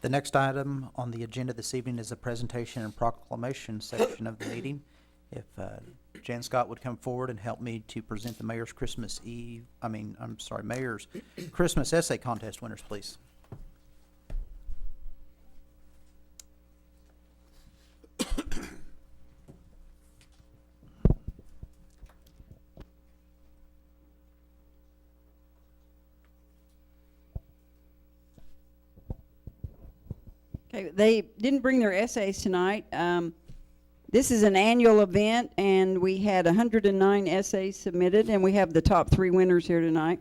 The next item on the agenda this evening is the presentation and proclamation section of the meeting. If Jan Scott would come forward and help me to present the mayor's mayor's Christmas essay contest winners, please. Okay, they didn't bring their essays tonight. This is an annual event, and we had 109 essays submitted, and we have the top 3 winners here tonight.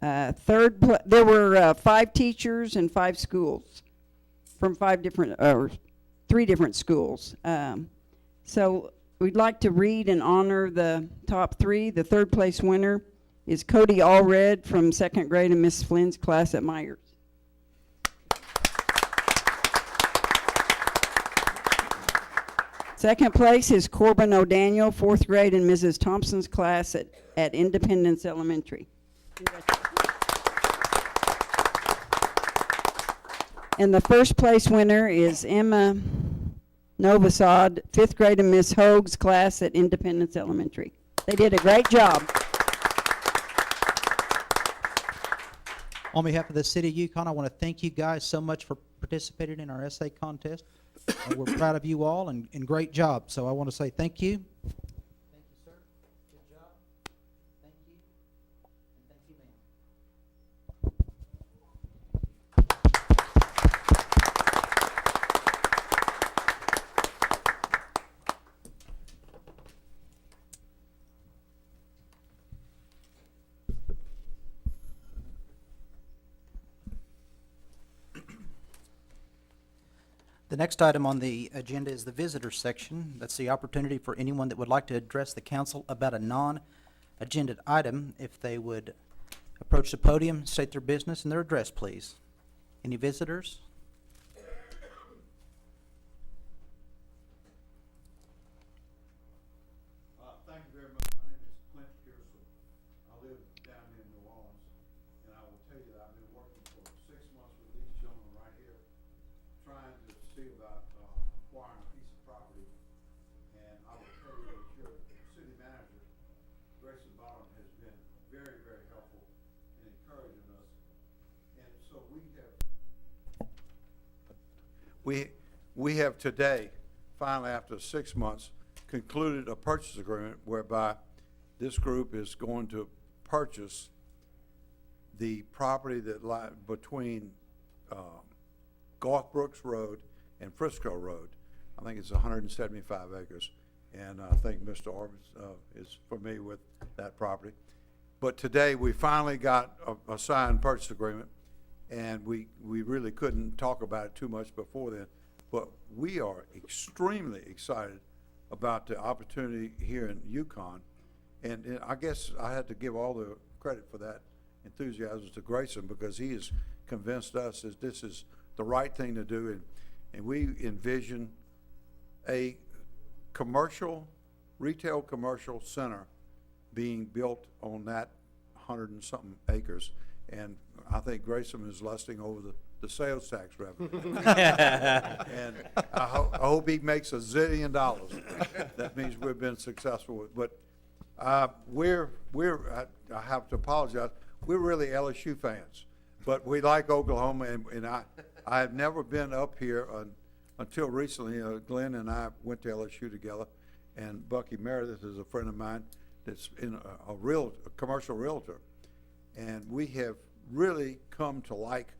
There were 5 teachers and 5 schools from 3 different schools. So we'd like to read and honor the top 3. The 3rd place winner is Cody Allred from 2nd grade in Miss Flynn's class at Myers. Second place is Corbin O'Daniel, 4th grade in Mrs. Thompson's class at Independence Elementary. And the 1st place winner is Emma Novosad, 5th grade in Miss Hoag's class at Independence Elementary. They did a great job. On behalf of the city of Yukon, I want to thank you guys so much for participating in our essay contest. We're proud of you all and great job. So I want to say thank you. Thank you, sir. Good job. Thank you. And thank you, ma'am. The next item on the agenda is the visitors section. That's the opportunity for anyone that would like to address the council about a non-agenda item. If they would approach the podium, state their business and their address, please. Any visitors? Thank you very much. My name is Clint Pearson. I live down in New Orleans, and I will tell you that I've been working for 6 months with these gentlemen right here, trying to see about acquiring a piece of property. And I will tell you that your city manager, Grayson Bottom, has been very, very helpful in encouraging us. And so we have today, finally after 6 months, concluded a purchase agreement whereby this group is going to purchase the property that lies between Garth Brooks Road and Frisco Road. I think it's 175 acres, and I think Mr. Orbis is familiar with that property. But today we finally got a signed purchase agreement, and we really couldn't talk about it too much before then, but we are extremely excited about the opportunity here in Yukon. And I guess I had to give all the credit for that enthusiasm to Grayson, because he has convinced us that this is the right thing to do. And we envision a retail commercial center being built on that 100 and something acres. And I think Grayson is lusting over the sales tax revenue. And I hope he makes $1 zillion. That means we've been successful. But I have to apologize. We're really LSU fans, but we like Oklahoma, and I have never been up here until recently. Glenn and I went to LSU together, and Bucky Meredith is a friend of mine that's in a commercial realtor. And we have really come to like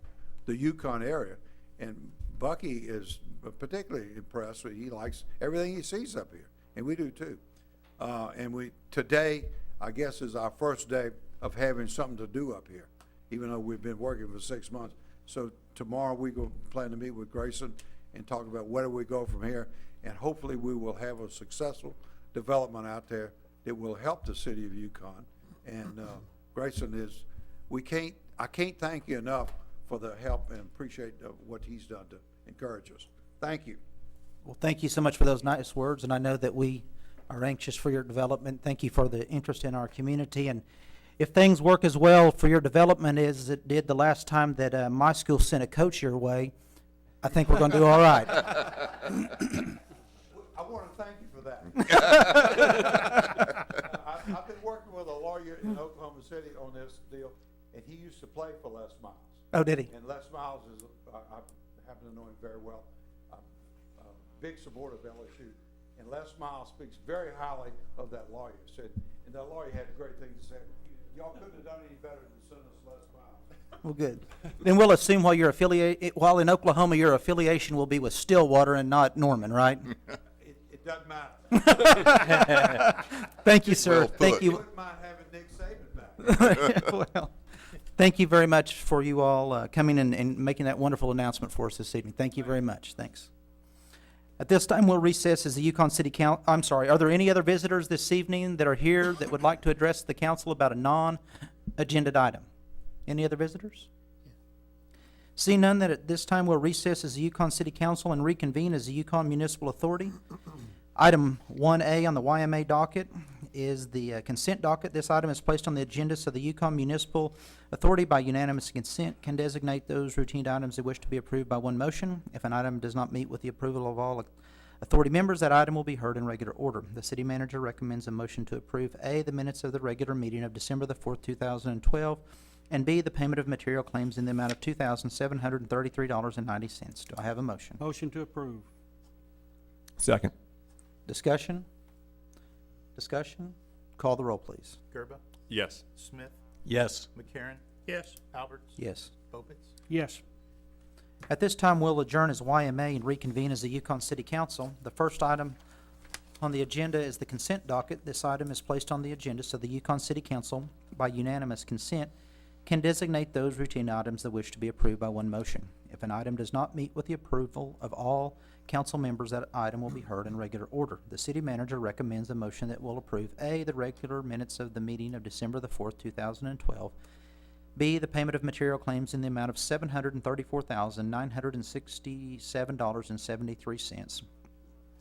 the Yukon area. And Bucky is particularly impressed. He likes everything he sees up here, and we do too. And today, I guess, is our first day of having something to do up here, even though we've been working for 6 months. So tomorrow we plan to meet with Grayson and talk about where do we go from here. And hopefully we will have a successful development out there that will help the city of Yukon. And Grayson I can't thank you enough for the help, and appreciate what he's done to encourage us. Thank you. Well, thank you so much for those nice words, and I know that we are anxious for your development. Thank you for the interest in our community. And if things work as well for your development as it did the last time that my school sent a coach your way, I think we're gonna do all right. I want to thank you for that. I've been working with a lawyer in Oklahoma City on this deal, and he used to play for Les Miles. Oh, did he? And Les Miles is, I happen to know him very well, a big supporter of LSU. And Les Miles speaks very highly of that lawyer. Said, and that lawyer had great things to say. Y'all couldn't have done any better than send us Les Miles. Well, good. Then we'll assume while in Oklahoma, your affiliation will be with Stillwater and not Norman, right? It doesn't matter. Thank you, sir. Well Thank put. You you. wouldn't mind having Nick Saban back. Well, thank you very much for you all coming and making that wonderful announcement for us this evening. Thank you very much. Thanks. At this time, we'll recess as the Yukon City Council. I'm sorry, are there any other visitors this evening that are here that would like to address the council about a non-agenda item? Any other visitors? Seeing none, that at this time we'll recess as the Yukon City Council and reconvene as the Yukon Municipal Authority. Item 1A on the YMA docket is the consent docket. This item is placed on the agenda so the Yukon Municipal Authority by unanimous consent can designate those routine items they wish to be approved by one motion. If an item does not meet with the approval of all authority members, that item will be heard in regular order. The city manager recommends a motion to approve A, the minutes of the regular meeting of December the 4th, 2012, and B, the payment of material claims in the amount of $2,733.90. Do I have a motion? Motion to approve. Second. Discussion? Discussion? Call the roll, please. Gerba, Yes. Smith, Yes. McCarron, Yes. Alberts, Yes. Opitz. Yes. At this time, we'll adjourn as YMA and reconvene as the Yukon City Council. The first item on the agenda is the consent docket. This item is placed on the agenda so the Yukon City Council, by unanimous consent, can designate those routine items that wish to be approved by one motion. If an item does not meet with the approval of all council members, that item will be heard in regular order. The city manager recommends a motion that will approve A, the regular minutes of the meeting of December the 4th, 2012, B, the payment of material claims in the amount of $734,967.73,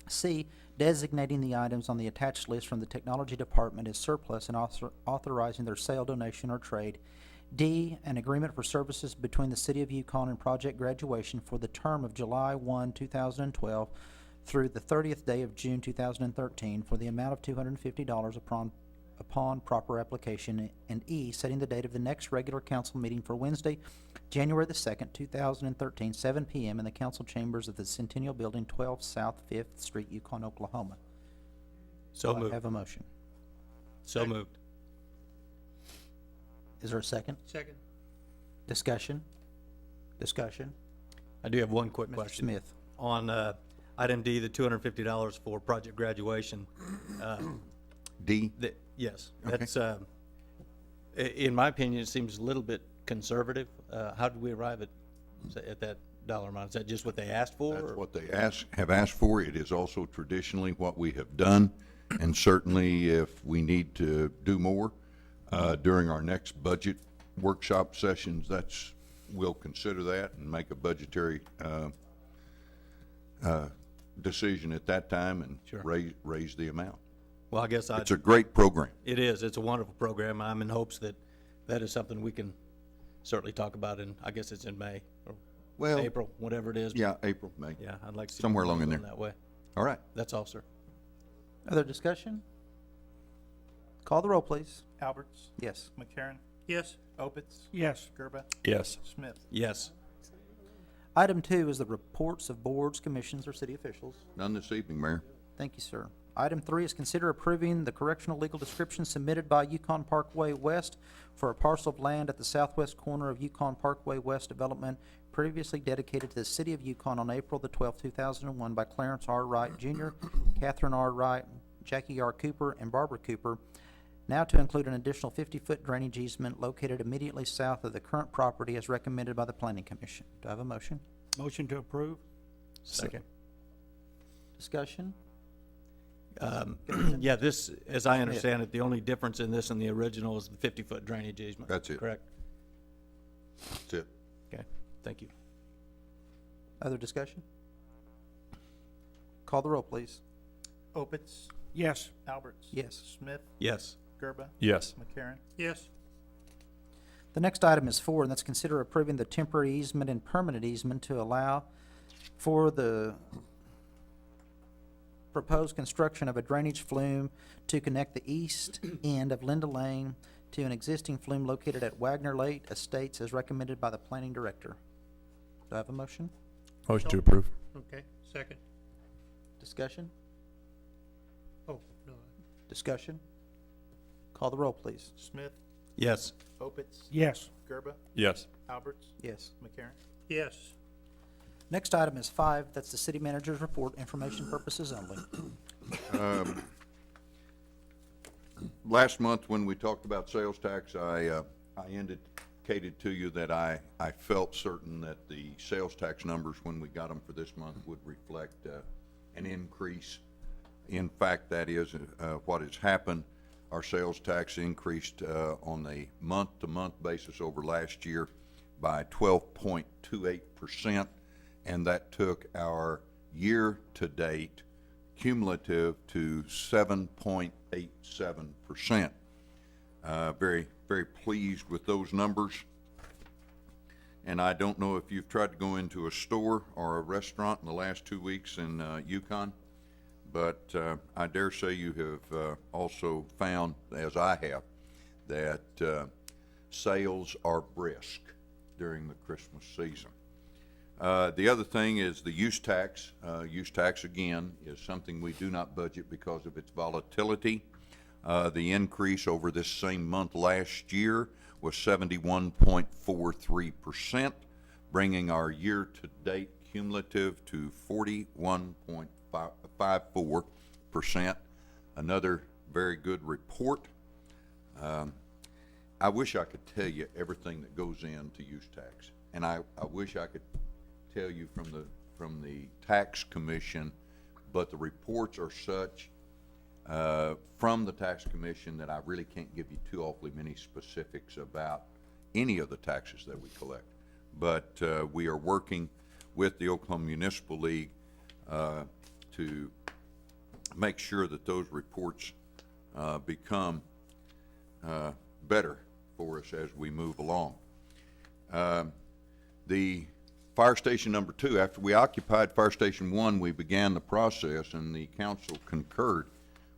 C, designating the items on the attached list from the Technology Department as surplus and authorizing their sale, donation, or trade, D, an agreement for services between the City of Yukon and Project Graduation for the term of July 1, 2012 through the 30th day of June 2013 for the amount of $250 upon proper application, and E, setting the date of the next regular council meeting for Wednesday, January the 2nd, 2013, 7 p.m. in the council chambers of the Centennial Building, 12 South 5th Street, Yukon, Oklahoma. So Do I moved. have a motion? So moved. Is there a second? Second. Discussion? Discussion? I do have one quick Mr. question. Smith? On item D, the $250 for project graduation. D? Yes, Okay. that's, in my opinion, it seems a little bit conservative. How did we arrive at that dollar amount? Is that just what they asked for? That's or- what they have asked for. It is also traditionally what we have done. And certainly if we need to do more during our next budget workshop sessions, we'll consider that and make a budgetary decision at that time and Sure. raise the amount. Well, I guess It's a great program. it is. It's a wonderful program. I'm in hopes that that is something we can certainly talk about in, I guess it's in May or Well, April, whatever it is. yeah, April, May. Yeah, I'd like to see. Somewhere more along in going there. That way. All right. That's all, sir. Other discussion? Call the roll, please. Alberts, Yes. McCarron, Yes. Opitz, Yes. Gerba, Yes. Smith. Yes. Item 2 is the reports of boards, commissions, or city officials. None this evening, Mayor. Thank you, sir. Item 3 is consider approving the correctional legal description submitted by Yukon Parkway West for a parcel of land at the southwest corner of Yukon Parkway West development previously dedicated to the city of Yukon on April the 12th, 2001 by Clarence R. Wright Jr., Catherine R. Wright, Jackie R. Cooper, and Barbara Cooper, now to include an additional 50-foot drainage easement located immediately south of the current property as recommended by the Planning Commission. Do I have a motion? Motion to approve. Second. Discussion? Yeah, this, as I understand it, the only difference in this and the original is the 50-foot drainage easement. That's it. Correct? That's it. Okay, thank you. Other discussion? Call the roll, please. Opitz, Yes. Alberts. Yes. Smith, Yes. Gerba, Yes. McCarron, Yes. The next item is 4, and that's consider approving the temporary easement and permanent easement to allow for the proposed construction of a drainage flume to connect the east end of Linda Lane to an existing flume located at Wagner Lake Estates as recommended by the planning director. Do I have a motion? Motion to approve. Okay, second. Discussion? Oh, no. Discussion? Call the roll, please. Smith, Yes. Opitz, Yes. Gerba, Yes. Alberts, Yes. McCarron. Yes. Next item is 5. That's the city manager's report, information purposes only. Last month, when we talked about sales tax, I indicated to you that I felt certain that the sales tax numbers, when we got them for this month, would reflect an increase. In fact, that is what has happened. Our sales tax increased on a month-to-month basis over last year by 12.28%, and that took our year-to-date cumulative to 7.87%. Very, very pleased with those numbers. And I don't know if you've tried to go into a store or a restaurant in the last 2 weeks in Yukon, but I dare say you have also found, as I have, that sales are brisk during the Christmas season. The other thing is the use tax. Use tax, again, is something we do not budget because of its volatility. The increase over this same month last year was 71.43%, bringing our year-to-date cumulative to 41.54%. Another very good report. I wish I could tell you everything that goes into use tax, and I wish I could tell you from the tax commission, but the reports are such from the tax commission that I really can't give you too awfully many specifics about any of the taxes that we collect. But we are working with the Oklahoma Municipal League to make sure that those reports become better for us as we move along. The Fire Station number 2, after we occupied Fire Station 1, we began the process, and the council concurred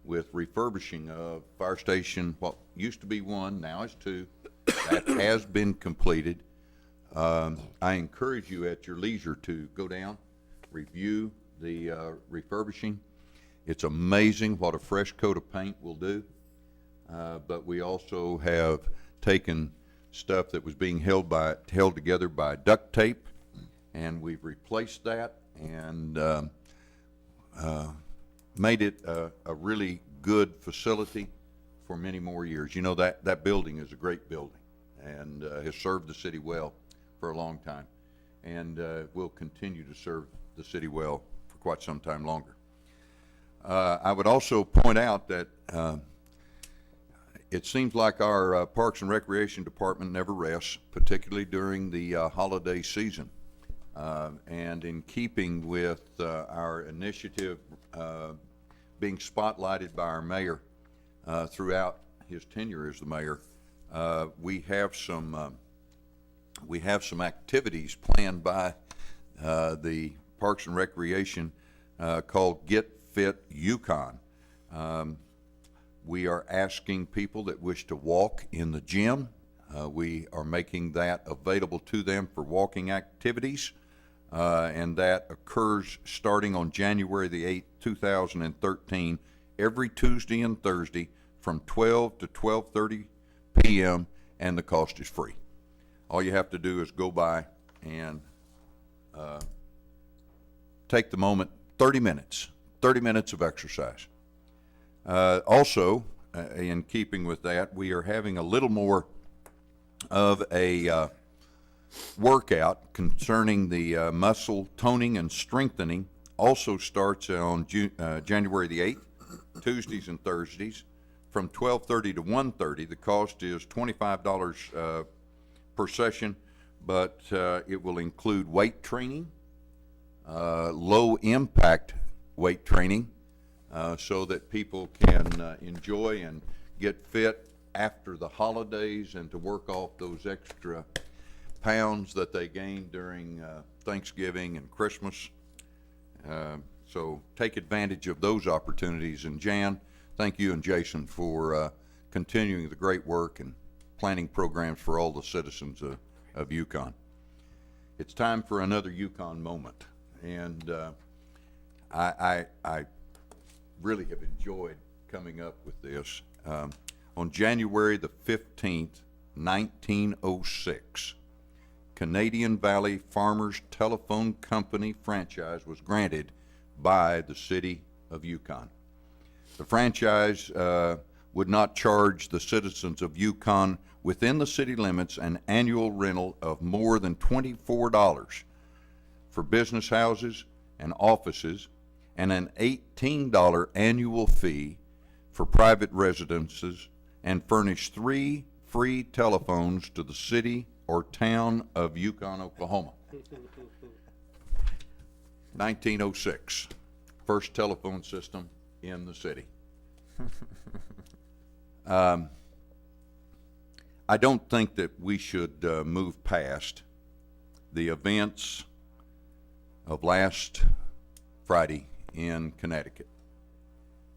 with refurbishing of Fire Station, what used to be 1, now is 2. That has been completed. I encourage you at your leisure to go down, review the refurbishing. It's amazing what a fresh coat of paint will do, but we also have taken stuff that was being held together by duct tape, and we've replaced that and made it a really good facility for many more years. You know, that building is a great building and has served the city well for a long time, and will continue to serve the city well for quite some time longer. I would also point out that it seems like our Parks and Recreation Department never rests, particularly during the holiday season. And in keeping with our initiative being spotlighted by our mayor throughout his tenure as the mayor, we have some activities planned by the Parks and Recreation called Get Fit Yukon. We are asking people that wish to walk in the gym. We are making that available to them for walking activities, and that occurs starting on January the 8th, 2013, every Tuesday and Thursday from 12 to 12:30 p.m., and the cost is free. All you have to do is go by and take the moment, 30 minutes of exercise. Also, in keeping with that, we are having a little more of a workout concerning the muscle toning and strengthening. Also starts on January the 8th, Tuesdays and Thursdays, from 12:30 to 1:30. The cost is $25 per session, but it will include weight training, low impact weight training, so that people can enjoy and get fit after the holidays and to work off those extra pounds that they gained during Thanksgiving and Christmas. So take advantage of those opportunities. And Jan, thank you and Jason for continuing the great work and planning programs for all the citizens of Yukon. It's time for another Yukon moment. And I really have enjoyed coming up with this. On January the 15th, 1906, Canadian Valley Farmers Telephone Company franchise was granted by the city of Yukon. The franchise would not charge the citizens of Yukon within the city limits an annual rental of more than $24 for business houses and offices, and an $18 annual fee for private residences, and furnish 3 free telephones to the city or town of Yukon, Oklahoma. 1906, first telephone system in the city. I don't think that we should move past the events of last Friday in Connecticut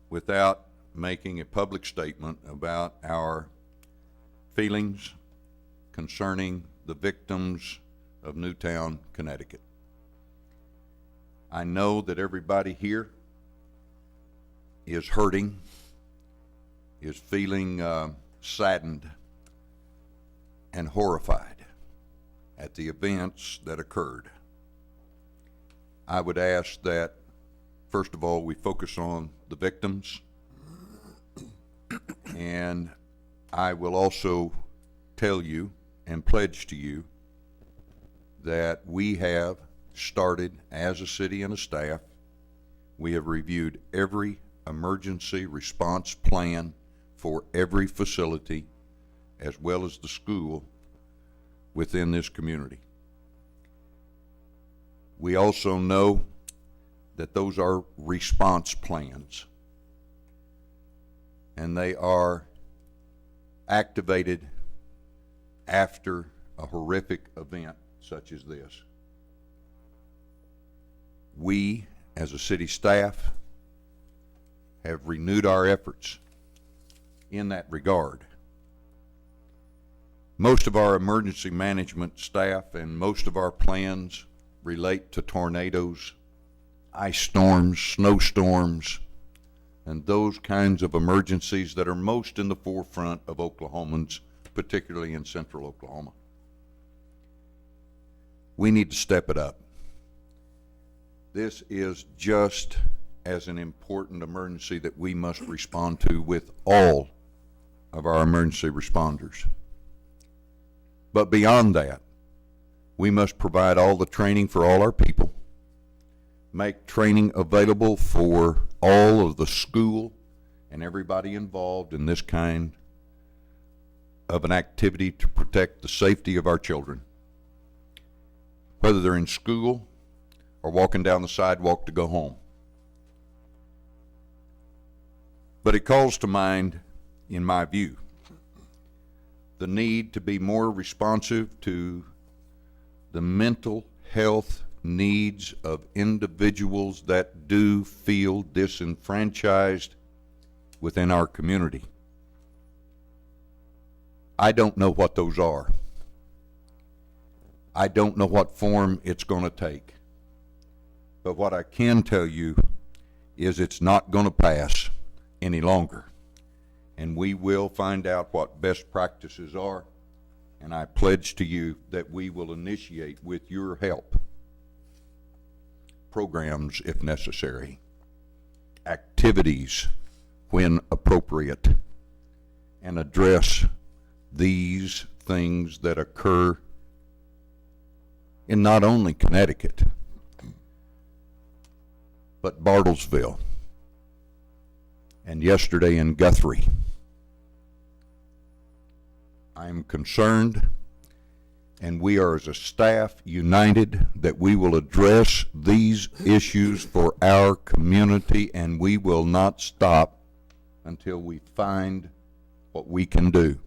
without making a public statement about our feelings concerning the victims of Newtown, Connecticut. I know that everybody here is hurting, is feeling saddened and horrified at the events that occurred. I would ask that, first of all, we focus on the victims, and I will also tell you and pledge to you that we have started as a city and a staff. We have reviewed every emergency response plan for every facility as well as the school within this community. We also know that those are response plans, and they are activated after a horrific event such as this. We, as a city staff, have renewed our efforts in that regard. Most of our emergency management staff and most of our plans relate to tornadoes, ice storms, snowstorms, and those kinds of emergencies that are most in the forefront of Oklahomans, particularly in central Oklahoma. We need to step it up. This is just as an important emergency that we must respond to with all of our emergency responders. But beyond that, we must provide all the training for all our people, make training available for all of the school and everybody involved in this kind of an activity to protect the safety of our children, whether they're in school or walking down the sidewalk to go home. But it calls to mind, in my view, the need to be more responsive to the mental health needs of individuals that do feel disenfranchised within our community. I don't know what those are. I don't know what form it's going to take. But what I can tell you is it's not going to pass any longer. And we will find out what best practices are, and I pledge to you that we will initiate, with your help, programs if necessary, activities when appropriate, and address these things that occur in not only Connecticut, but Bartlesville, and yesterday in Guthrie. I am concerned, and we are as a staff united, that we will address these issues for our community, and we will not stop until we find what we can do.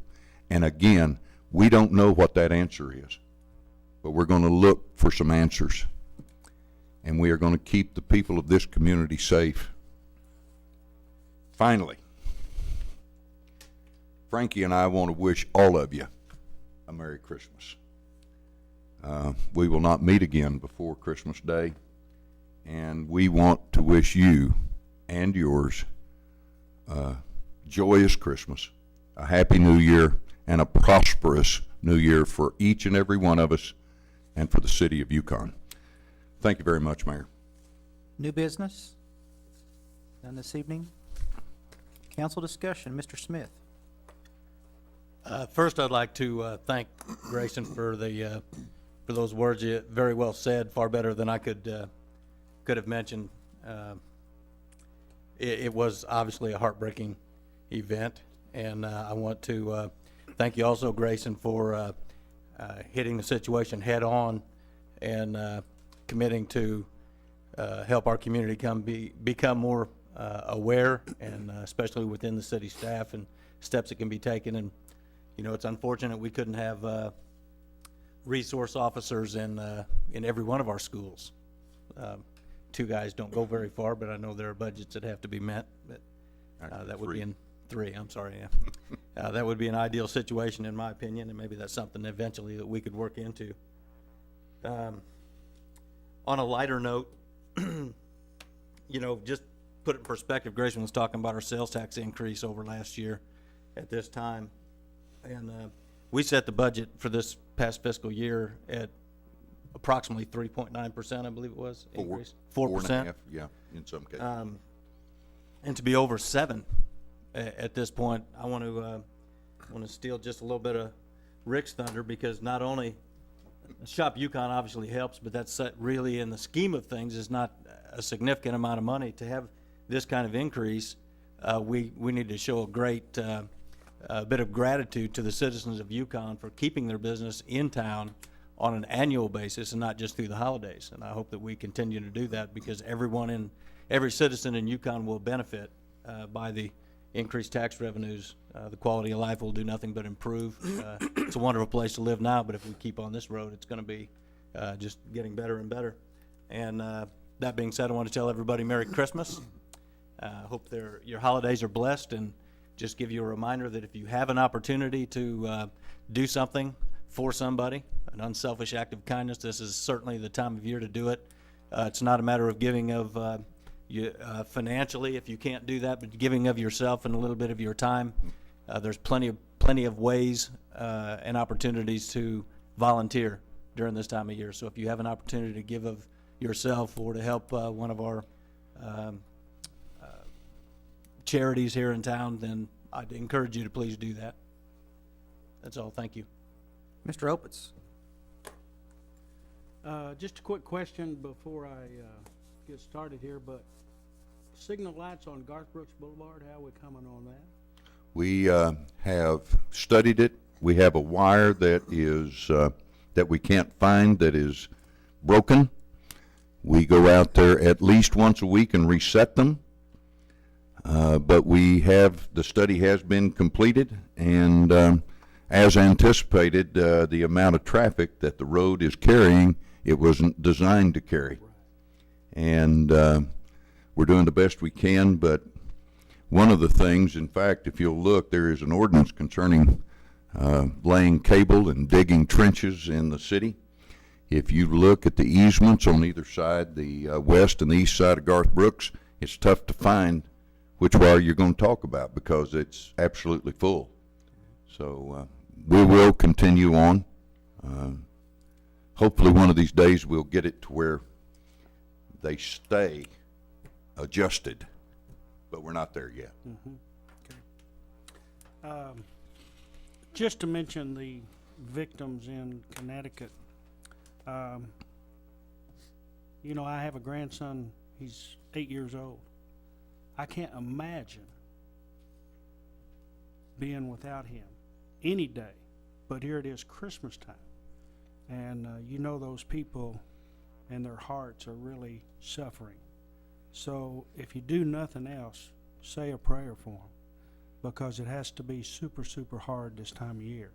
And again, we don't know what that answer is. but we're going to look for some answers. And we are going to keep the people of this community safe. Finally, Frankie and I want to wish all of you a Merry Christmas. We will not meet again before Christmas Day, and we want to wish you and yours a joyous Christmas, a happy New Year, and a prosperous New Year for each and every one of us and for the city of Yukon. Thank you very much, Mayor. New business? Done this evening? Council discussion, Mr. Smith. First, I'd like to thank Grayson for those words. You very well said, far better than I could have mentioned. It was obviously a heartbreaking event, and I want to thank you also, Grayson, for hitting the situation head on and committing to help our community become more aware, and especially within the city staff, and steps that can be taken. And you know, it's unfortunate we couldn't have resource officers in every one of our schools. 2 guys don't go very far, but I know there are budgets that have to be met. But that would be in 3. I'm sorry. Yeah, that would be an ideal situation in my opinion, and maybe that's something eventually that we could work into. On a lighter note, you know, just put it in perspective. Grayson was talking about our sales tax increase over last year at this time. And we set the budget for this past fiscal year at approximately 3.9%, I believe it was, increase. 4%. 4.5%, yeah, in some cases. And to be over 7 at this point, I want to steal just a little bit of Rick's thunder, because not only Shop Yukon obviously helps, but that's really, in the scheme of things, is not a significant amount of money. To have this kind of increase, we need to show a great bit of gratitude to the citizens of Yukon for keeping their business in town on an annual basis and not just through the holidays. And I hope that we continue to do that, because every citizen in Yukon will benefit by the increased tax revenues. The quality of life will do nothing but improve. It's a wonderful place to live now, but if we keep on this road, it's going to be just getting better and better. And that being said, I want to tell everybody Merry Christmas. Hope your holidays are blessed, and just give you a reminder that if you have an opportunity to do something for somebody, an unselfish act of kindness, this is certainly the time of year to do it. It's not a matter of giving of financially, if you can't do that, but giving of yourself and a little bit of your time. There's plenty of ways and opportunities to volunteer during this time of year. So if you have an opportunity to give of yourself or to help one of our charities here in town, then I'd encourage you to please do that. That's all. Thank you. Mr. Opitz. Just a quick question before I get started here, but signal lights on Garth Brooks Boulevard, how are we coming on that? We have studied it. We have a wire that is that we can't find, that is broken. We go out there at least once a week and reset them. But the study has been completed, and as anticipated, the amount of traffic that the road is carrying, it wasn't designed to carry. And we're doing the best we can, but one of the things, in fact, if you'll look, there is an ordinance concerning laying cable and digging trenches in the city. If you look at the easements on either side, the west and the east side of Garth Brooks, it's tough to find which wire you're going to talk about, because it's absolutely full. So we will continue on. Hopefully one of these days we'll get it to where they stay adjusted, but we're not there yet. Okay. Just to mention the victims in Connecticut, you know, I have a grandson, he's 8 years old. I can't imagine being without him any day, but here it is Christmas time. And you know, those people and their hearts are really suffering. So if you do nothing else, say a prayer for them, because it has to be super, super hard this time of year.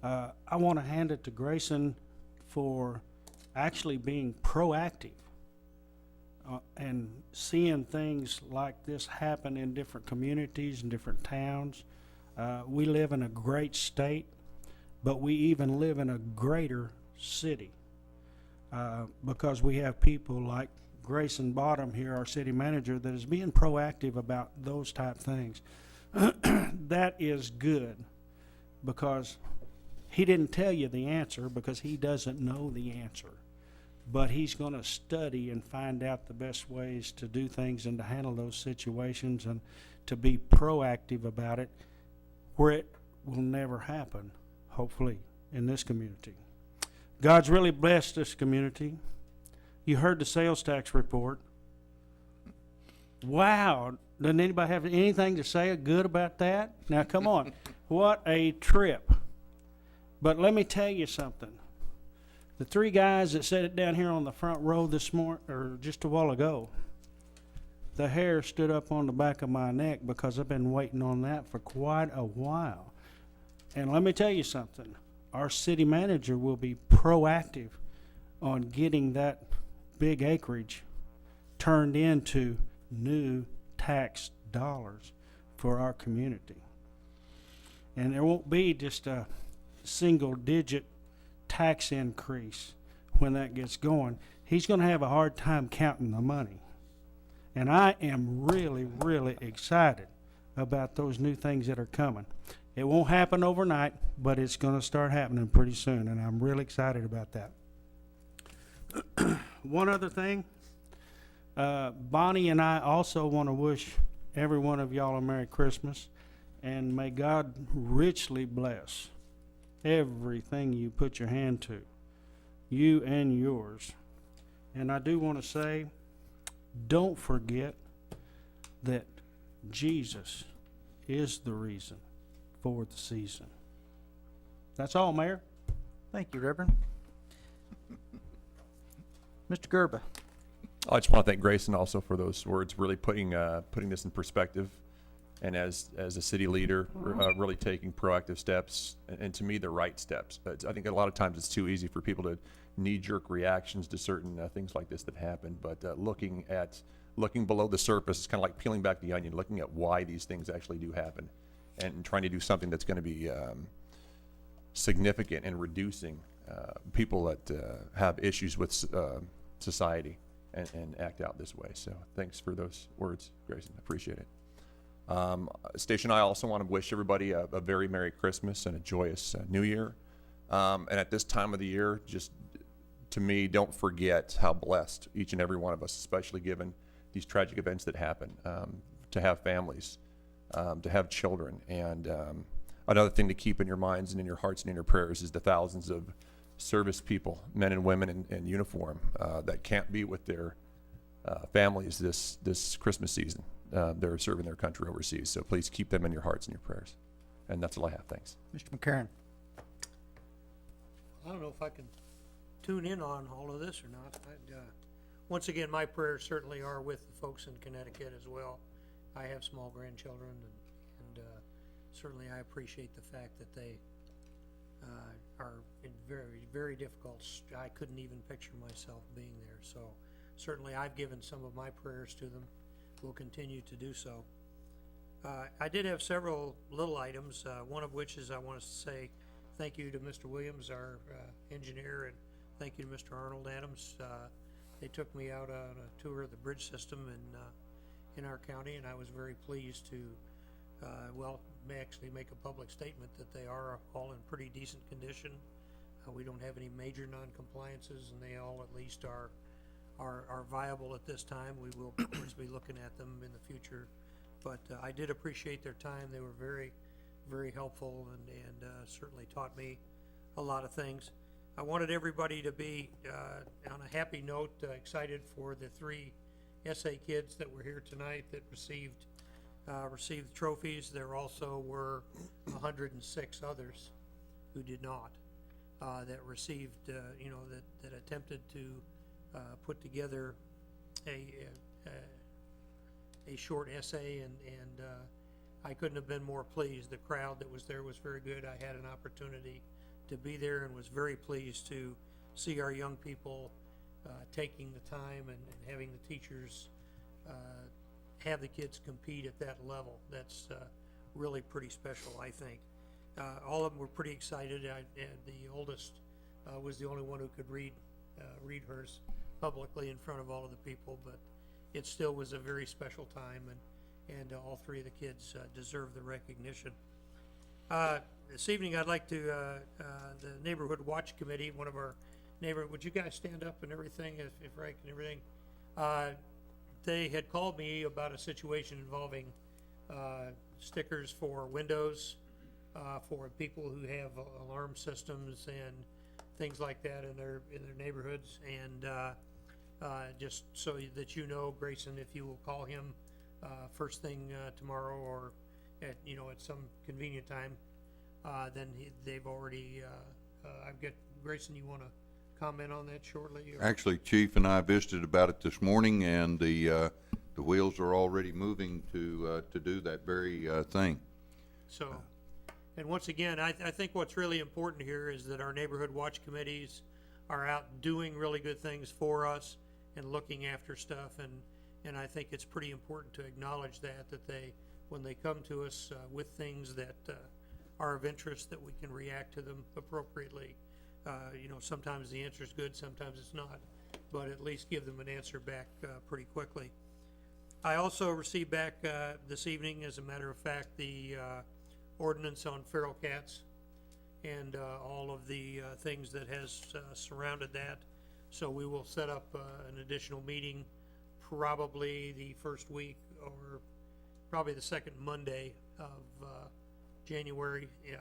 I want to hand it to Grayson for actually being proactive and seeing things like this happen in different communities and different towns. We live in a great state, but we even live in a greater city because we have people like Grayson Bottom here, our city manager, that is being proactive about those type things. That is good because he didn't tell you the answer because he doesn't know the answer. But he's going to study and find out the best ways to do things and to handle those situations and to be proactive about it where it will never happen, hopefully, in this community. God's really blessed this community. You heard the sales tax report. Wow. Doesn't anybody have anything to say good about that? Now, come on. What a trip. But let me tell you something. The three guys that sat down here on the front row this morning, or just a while ago, the hair stood up on the back of my neck because I've been waiting on that for quite a while. And let me tell you something. Our city manager will be proactive on getting that big acreage turned into new tax dollars for our community. And there won't be just a single-digit tax increase when that gets going. He's going to have a hard time counting the money. And I am really, really excited about those new things that are coming. It won't happen overnight, but it's going to start happening pretty soon, and I'm really excited about that. One other thing, Bonnie and I also want to wish every one of y'all a Merry Christmas, and may God richly bless everything you put your hand to, you and yours. And I do want to say, don't forget that Jesus is the reason for the season. That's all, Mayor. Thank you, Reverend. Mr. Gerba. I just want to thank Grayson also for those words, really putting this in perspective, and as a city leader, really taking proactive steps, and to me, the right steps. I think a lot of times it's too easy for people to knee-jerk reactions to certain things like this that happen, but looking below the surface is kind of like peeling back the onion, looking at why these things actually do happen, and trying to do something that's going to be significant in reducing people that have issues with society and act out this way. So thanks for those words, Grayson. I appreciate it. Station, I also want to wish everybody a very Merry Christmas and a joyous New Year. And at this time of the year, just to me, don't forget how blessed each and every one of us, especially given these tragic events that happen, to have families, to have children. And another thing to keep in your minds and in your hearts and in your prayers is the thousands of service people, men and women in uniform, that can't be with their families this Christmas season. They're serving their country overseas. So please keep them in your hearts and your prayers. And that's all I have. Thanks. Mr. McCarron. I don't know if I can tune in on all of this or not. Once again, my prayers certainly are with the folks in Connecticut as well. I have small grandchildren, and certainly I appreciate the fact that they are in very, very difficult. I couldn't even picture myself being there. So certainly I've given some of my prayers to them. We'll continue to do so. I did have several little items, one of which is I want to say thank you to Mr. Williams, our engineer, and thank you to Mr. Arnold Adams. They took me out on a tour of the bridge system in our county, and I was very pleased to, may actually make a public statement that they are all in pretty decent condition. We don't have any major non-compliances, and they all at least are viable at this time. We will, of course, be looking at them in the future. But I did appreciate their time. They were very, very helpful and certainly taught me a lot of things. I wanted everybody to be, on a happy note, excited for the 3 SA kids that were here tonight that received trophies. There also were 106 others who did not, that received, that attempted to put together a short essay, and I couldn't have been more pleased. The crowd that was there was very good. I had an opportunity to be there and was very pleased to see our young people taking the time and having the teachers have the kids compete at that level. That's really pretty special, I think. All of them were pretty excited. The oldest was the only one who could read hers publicly in front of all of the people, but it still was a very special time, and all three of the kids deserve the recognition. This evening, I'd like to, the Neighborhood Watch Committee, one of our would you guys stand up and everything, if Frank and everything? They had called me about a situation involving stickers for windows, for people who have alarm systems and things like that in their neighborhoods. And just so that you know, Grayson, if you will call him first thing tomorrow or at some convenient time, then they've already. I've got Grayson. You want to comment on that shortly? Or? Actually, Chief and I visited about it this morning, and the wheels are already moving to do that very thing. So, and once again, I think what's really important here is that our neighborhood watch committees are out doing really good things for us and looking after stuff, and I think it's pretty important to acknowledge that they, when they come to us with things that are of interest, that we can react to them appropriately. Sometimes the answer is good, sometimes it's not, but at least give them an answer back pretty quickly. I also received back this evening, as a matter of fact, the ordinance on feral cats and all of the things that has surrounded that. So we will set up an additional meeting probably the first week or probably the second Monday of January. Yeah,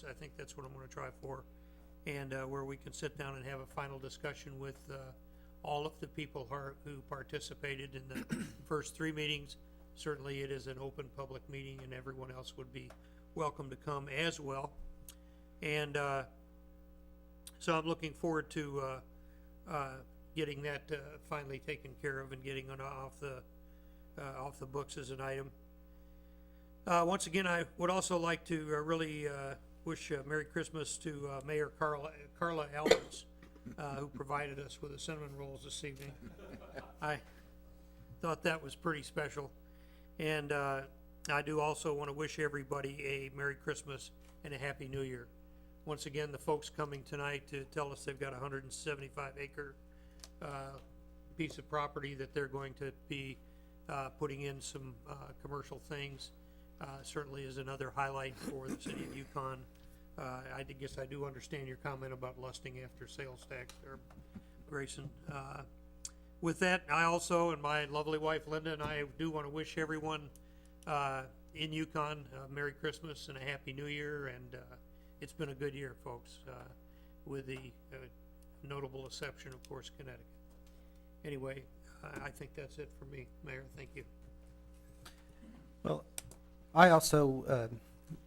I think that's what I'm going to try for. And where we can sit down and have a final discussion with all of the people who participated in the first three meetings. Certainly it is an open public meeting, and everyone else would be welcome to come as well. And so I'm looking forward to getting that finally taken care of and getting it off the books as an item. Once again, I would also like to really wish Merry Christmas to Mayor Carla Alberts, who provided us with the cinnamon rolls this evening. I thought that was pretty special. And I do also want to wish everybody a Merry Christmas and a Happy New Year. Once again, the folks coming tonight to tell us they've got a 175-acre piece of property that they're going to be putting in some commercial things certainly is another highlight for the city of Yukon. I guess I do understand your comment about lusting after sales tax there, Grayson. With that, I also, and my lovely wife Linda, and I do want to wish everyone in Yukon a Merry Christmas and a Happy New Year, and it's been a good year, folks, with the notable exception, of course, Connecticut. Anyway, I think that's it for me, Mayor. Thank you. Well, I also,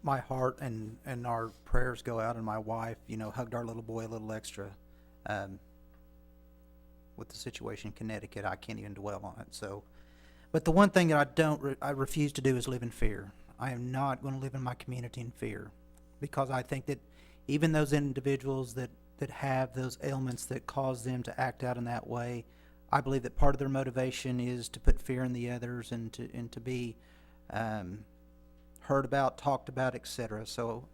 my heart and our prayers go out, and my wife, hugged our little boy a little extra. With the situation in Connecticut, I can't even dwell on it. So, but the one thing that I refuse to do is live in fear. I am not going to live in my community in fear, because I think that even those individuals that have those ailments that cause them to act out in that way, I believe that part of their motivation is to put fear in the others and to be heard about, talked about, etc. So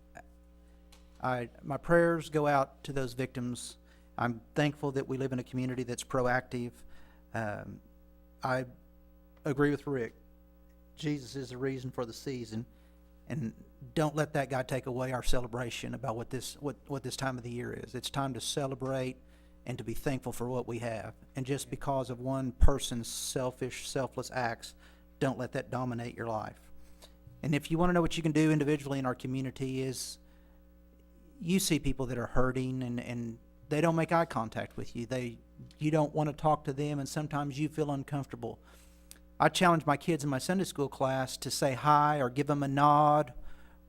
my prayers go out to those victims. I'm thankful that we live in a community that's proactive. I agree with Rick. Jesus is the reason for the season, and don't let that guy take away our celebration about what this time of the year is. It's time to celebrate and to be thankful for what we have. And just because of one person's selfish, selfless acts, don't let that dominate your life. And if you want to know what you can do individually in our community is, you see people that are hurting and they don't make eye contact with you. You don't want to talk to them, and sometimes you feel uncomfortable. I challenge my kids in my Sunday school class to say hi or give them a nod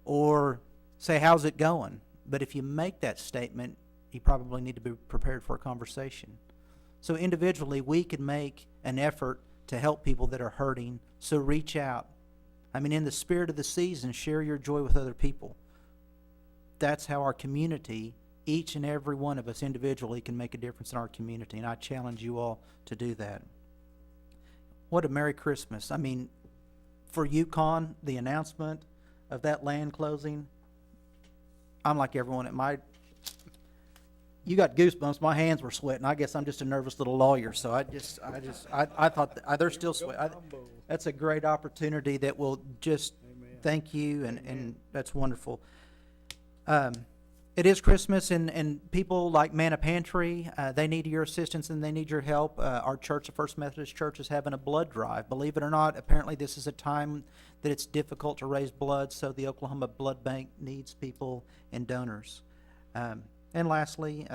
or say, how's it going? But if you make that statement, you probably need to be prepared for a conversation. So individually, we can make an effort to help people that are hurting, so reach out. I mean, in the spirit of the season, share your joy with other people. That's how our community each and every one of us individually can make a difference in our community, and I challenge you all to do that. What a Merry Christmas. I mean, for Yukon, the announcement of that land closing, I'm like everyone at my, you got goosebumps, my hands were sweating. I guess I'm just a nervous little lawyer, so I thought, they're still sweating. That's a great opportunity that will just, thank you, and that's wonderful. It is Christmas, and people like Manna Pantry, they need your assistance and they need your help. Our church, the First Methodist Church, is having a blood drive. Believe it or not, apparently this is a time that it's difficult to raise blood, so the Oklahoma Blood Bank needs people and donors. And lastly,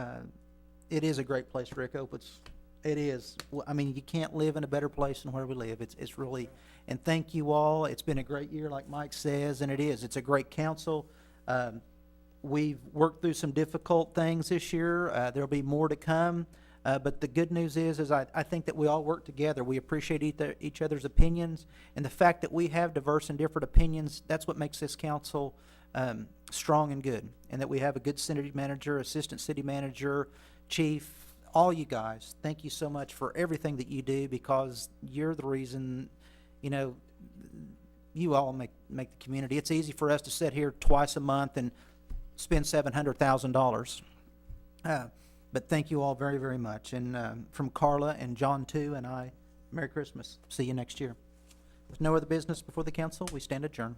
it is a great place, Rick. It is. I mean, you can't live in a better place than where we live. It's really, and thank you all. It's been a great year, like Mike says, and it is. It's a great council. We've worked through some difficult things this year. There'll be more to come. But the good news is I think that we all work together. We appreciate each other's opinions. And the fact that we have diverse and different opinions, that's what makes this council strong and good. And that we have a good city manager, assistant city manager, chief, all you guys. Thank you so much for everything that you do, because you're the reason, you know, you all make the community. It's easy for us to sit here twice a month and spend $700,000. But thank you all very, very much. And from Carla and John too, and I, Merry Christmas. See you next year. With no other business before the council, we stand adjourned.